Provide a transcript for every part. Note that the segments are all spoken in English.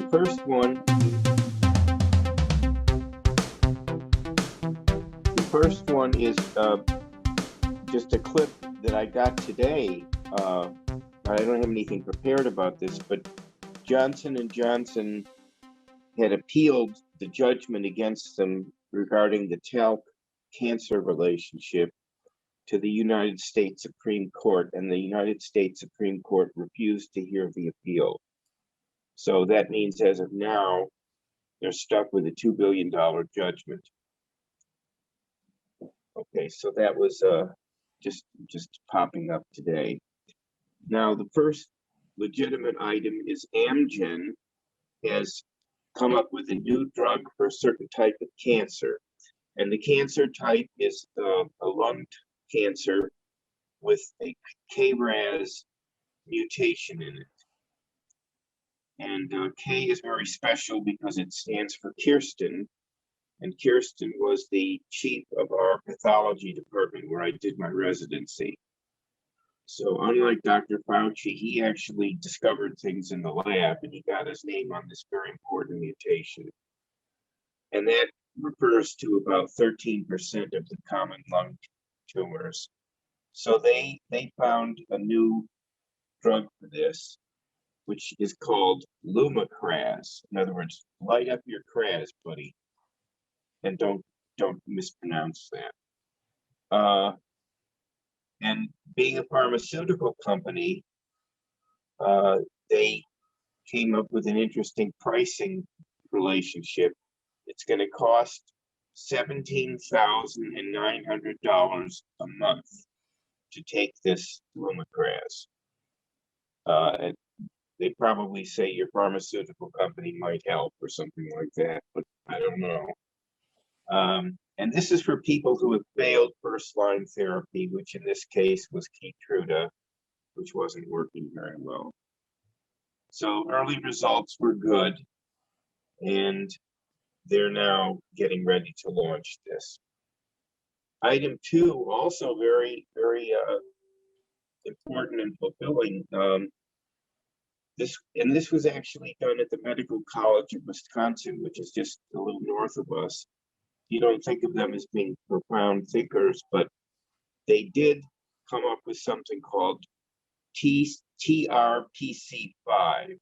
first one, the first one is just a clip that I got today. I don't have anything prepared about this, but Johnson & Johnson had appealed the judgment against them regarding the talc cancer relationship to the United States Supreme Court, and the United States Supreme Court refused to hear the appeal. So that means as of now, they're stuck with a $2 billion judgment. Okay, so that was just popping up today. Now, the first legitimate item is Amgen has come up with a new drug for a certain type of cancer. And the cancer type is a lung cancer with a KRAS mutation in it. And K is very special because it stands for Kirsten. And Kirsten was the chief of our pathology department where I did my residency. So unlike Dr. Fauci, he actually discovered things in the lab and he got his name on this very important mutation. And that refers to about 13% of the common lung tumors. So they found a new drug for this, which is called Lumakras. In other words, light up your Kras, buddy, and don't mispronounce that. And being a pharmaceutical company, they came up with an interesting pricing relationship. It's going to cost $17,900 a month to take this Lumakras. And they probably say your pharmaceutical company might help or something like that, but I don't know. And this is for people who have failed first-line therapy, which in this case was Keytruda, which wasn't working very well. So early results were good, and they're now getting ready to launch this. Item 2, also very, very important and fulfilling. This was actually done at the Medical College of Wisconsin, which is just a little north of us. You don't think of them as being profound thinkers, but they did come up with something called TRPC5. And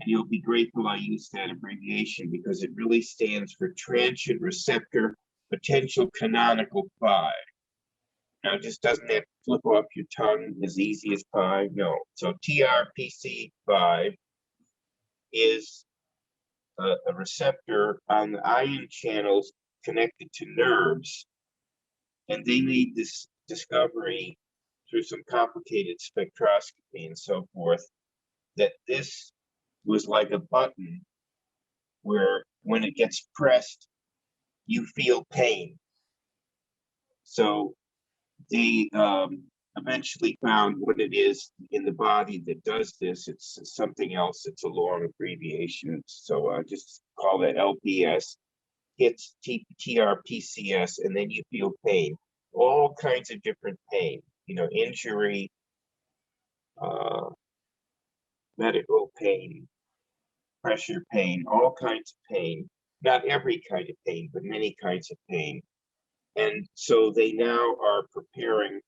you'll be grateful I used that abbreviation because it really stands for Transient Receptor Potential Canonical 5. Now, just doesn't that flip off your tongue as easy as pie? No. So TRPC5 is a receptor on the ion channels connected to nerves. And they made this discovery through some complicated spectroscopy and so forth, that this was like a button where when it gets pressed, you feel pain. So they eventually found what it is in the body that does this. It's something else. It's a long abbreviation. So just call that LPS. Hits TRPCS, and then you feel pain. All kinds of different pain. Injury, medical pain, pressure pain, all kinds of pain. Not every kind of pain, but many kinds of pain. And so they now are preparing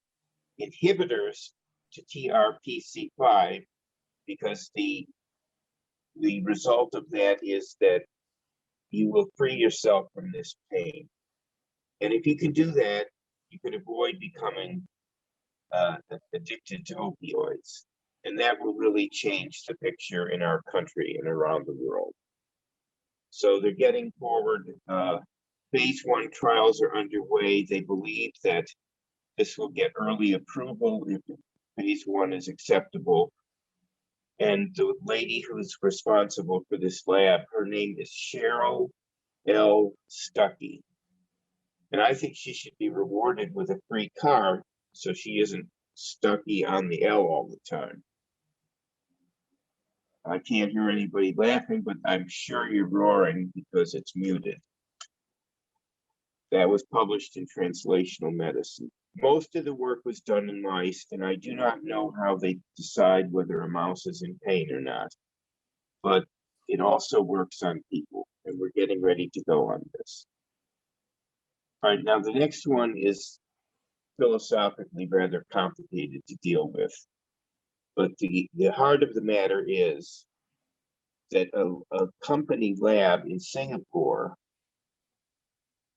inhibitors to TRPC5 because the result of that is that you will free yourself from this pain. And if you can do that, you can avoid becoming addicted to opioids. And that will really change the picture in our country and around the world. So they're getting forward. Phase 1 trials are underway. They believe that this will get early approval if phase 1 is acceptable. And the lady who's responsible for this lab, her name is Cheryl L. Stuckey. And I think she should be rewarded with a free car so she isn't Stuckey on the L all the time. I can't hear anybody laughing, but I'm sure you're roaring because it's muted. That was published in Translational Medicine. Most of the work was done in mice, and I do not know how they decide whether a mouse is in pain or not. But it also works on people, and we're getting ready to go on this. All right, now the next one is philosophically rather complicated to deal with, but the heart of the matter is that a company lab in Singapore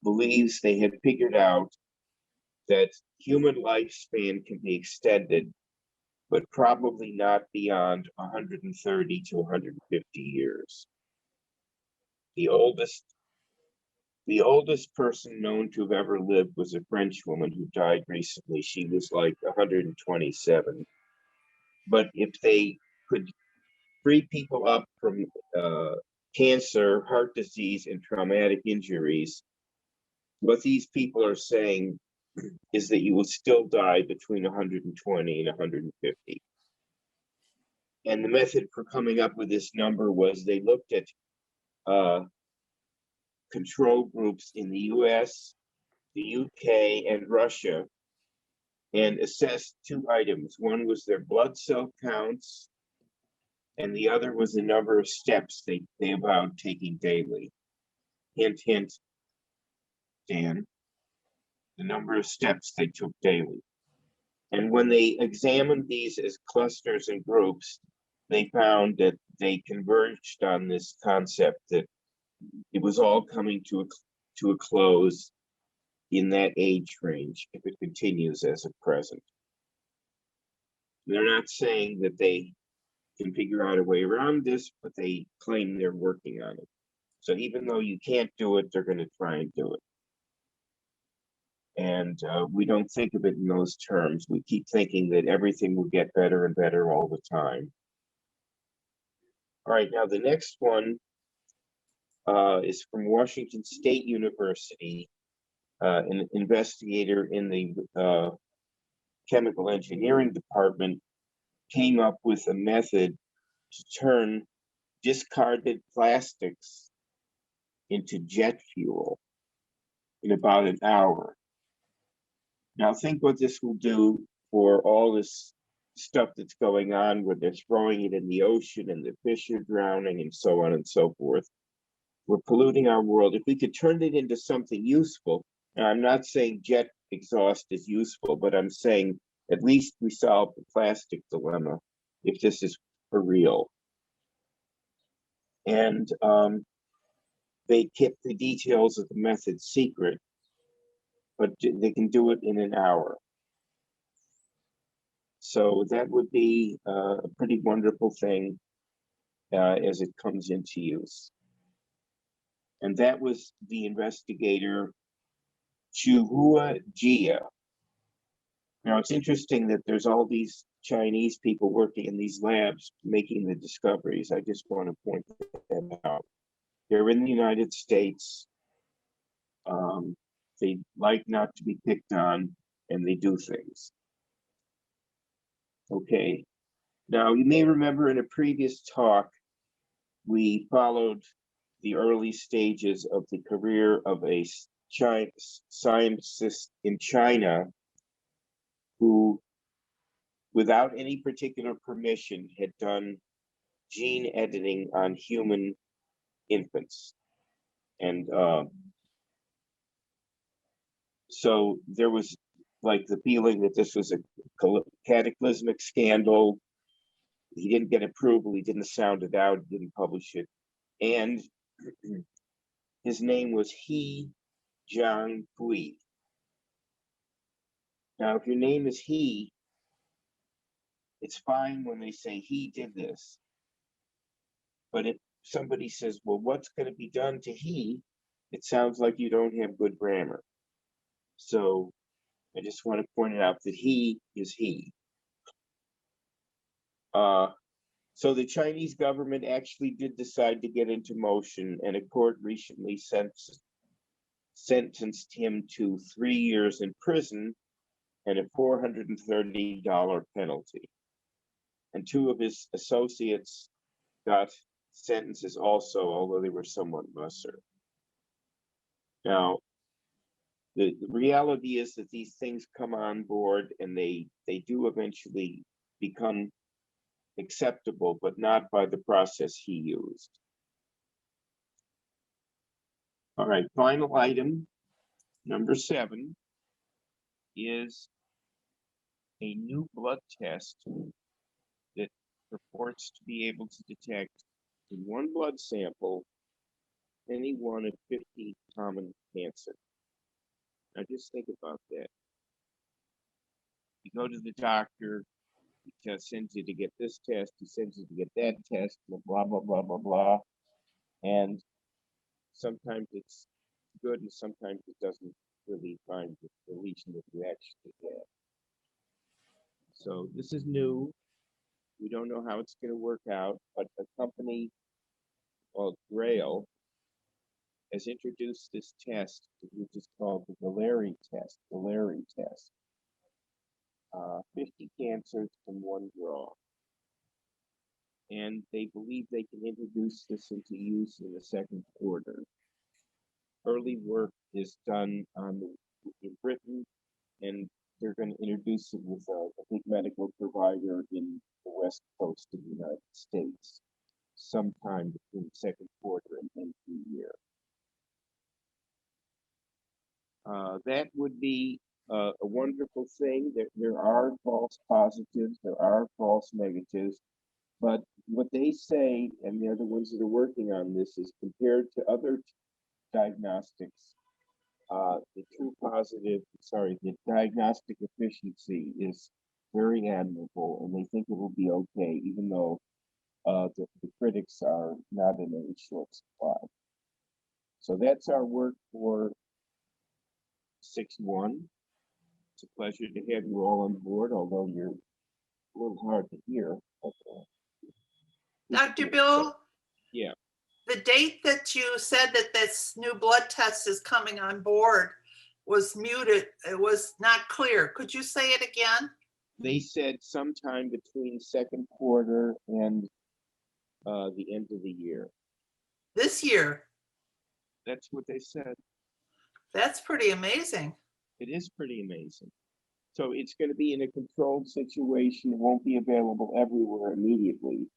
believes they had figured out that human lifespan can be extended, but probably not beyond 130 to 150 years. The oldest person known to have ever lived was a French woman who died recently. She was like 127. But if they could free people up from cancer, heart disease, and traumatic injuries, what these people are saying is that you will still die between 120 and 150. And the method for coming up with this number was they looked at control groups in the US, the UK, and Russia, and assessed two items. One was their blood cell counts, and the other was the number of steps they avowed taking daily. Hint, hint, Dan, the number of steps they took daily. And when they examined these as clusters and groups, they found that they converged on this concept that it was all coming to a close in that age range if it continues as a present. They're not saying that they can figure out a way around this, but they claim they're working on it. So even though you can't do it, they're going to try and do it. And we don't think of it in those terms. We keep thinking that everything will get better and better all the time. All right, now the next one is from Washington State University. An investigator in the chemical engineering department came up with a method to turn discarded plastics into jet fuel in about an hour. Now think what this will do for all this stuff that's going on where they're throwing it in the ocean and the fish are drowning and so on and so forth. We're polluting our world. If we could turn it into something useful, and I'm not saying jet exhaust is useful, but I'm saying at least we solve the plastic dilemma if this is for real. And they kept the details of the method secret, but they can do it in an hour. So that would be a pretty wonderful thing as it comes into use. And that was the investigator Chuhua Jia. Now it's interesting that there's all these Chinese people working in these labs making the discoveries. I just want to point that out. They're in the United States. They like not to be picked on, and they do things. Okay. Now you may remember in a previous talk, we followed the early stages of the career of a scientist in China who, without any particular permission, had done gene editing on human infants. And so there was like the feeling that this was a cataclysmic scandal. He didn't get approval, he didn't sound it out, didn't publish it. And his name was He Jiankui. Now, if your name is He, it's fine when they say he did this. But if somebody says, well, what's going to be done to he, it sounds like you don't have good grammar. So I just want to point it out that he is he. So the Chinese government actually did decide to get into motion, and a court recently sentenced him to 3 years in prison and a $430 penalty. And two of his associates got sentences also, although they were somewhat lesser. Now, the reality is that these things come on board and they do eventually become acceptable, but not by the process he used. All right, final item, number 7, is a new blood test that purports to be able to detect in one blood sample any one of 50 common cancers. Now just think about that. You go to the doctor, he just sends you to get this test, he sends you to get that test, blah, blah, blah, blah, blah. And sometimes it's good and sometimes it doesn't really find the lesion that you actually have. So this is new. We don't know how it's going to work out, but a company called Grail has introduced this test, which is called the Galleri test. 50 cancers from one draw. And they believe they can introduce this into use in the second quarter. Early work is done in Britain, and they're going to introduce it with a big medical provider in the west coast of the United States sometime between the second quarter and end of the year. That would be a wonderful thing. There are false positives, there are false negatives, but what they say, and the other ones that are working on this, is compared to other diagnostics, the diagnostic efficiency is very admirable, and they think it will be okay, even though the critics are not in any short supply. So that's our work for 6-1. It's a pleasure to have you all on board, although you're a little hard to hear. But, Dr. Bill? Yeah. The date that you said that this new blood test is coming on board was muted. It was not clear. Could you say it again? They said sometime between second quarter and the end of the year. This year? That's what they said. That's pretty amazing. It is pretty amazing. So it's going to be in a controlled situation. It won't be available everywhere immediately.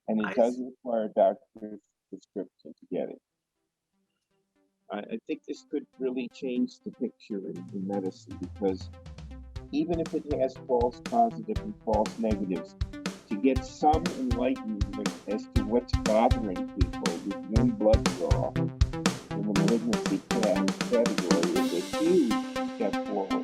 And it does require a doctor's prescription to get it. I think this could really change the picture in medicine, because even if it has false positives and false negatives, to get some enlightenment as to what's bothering people with one blood draw in the malignancy category is a huge step forward.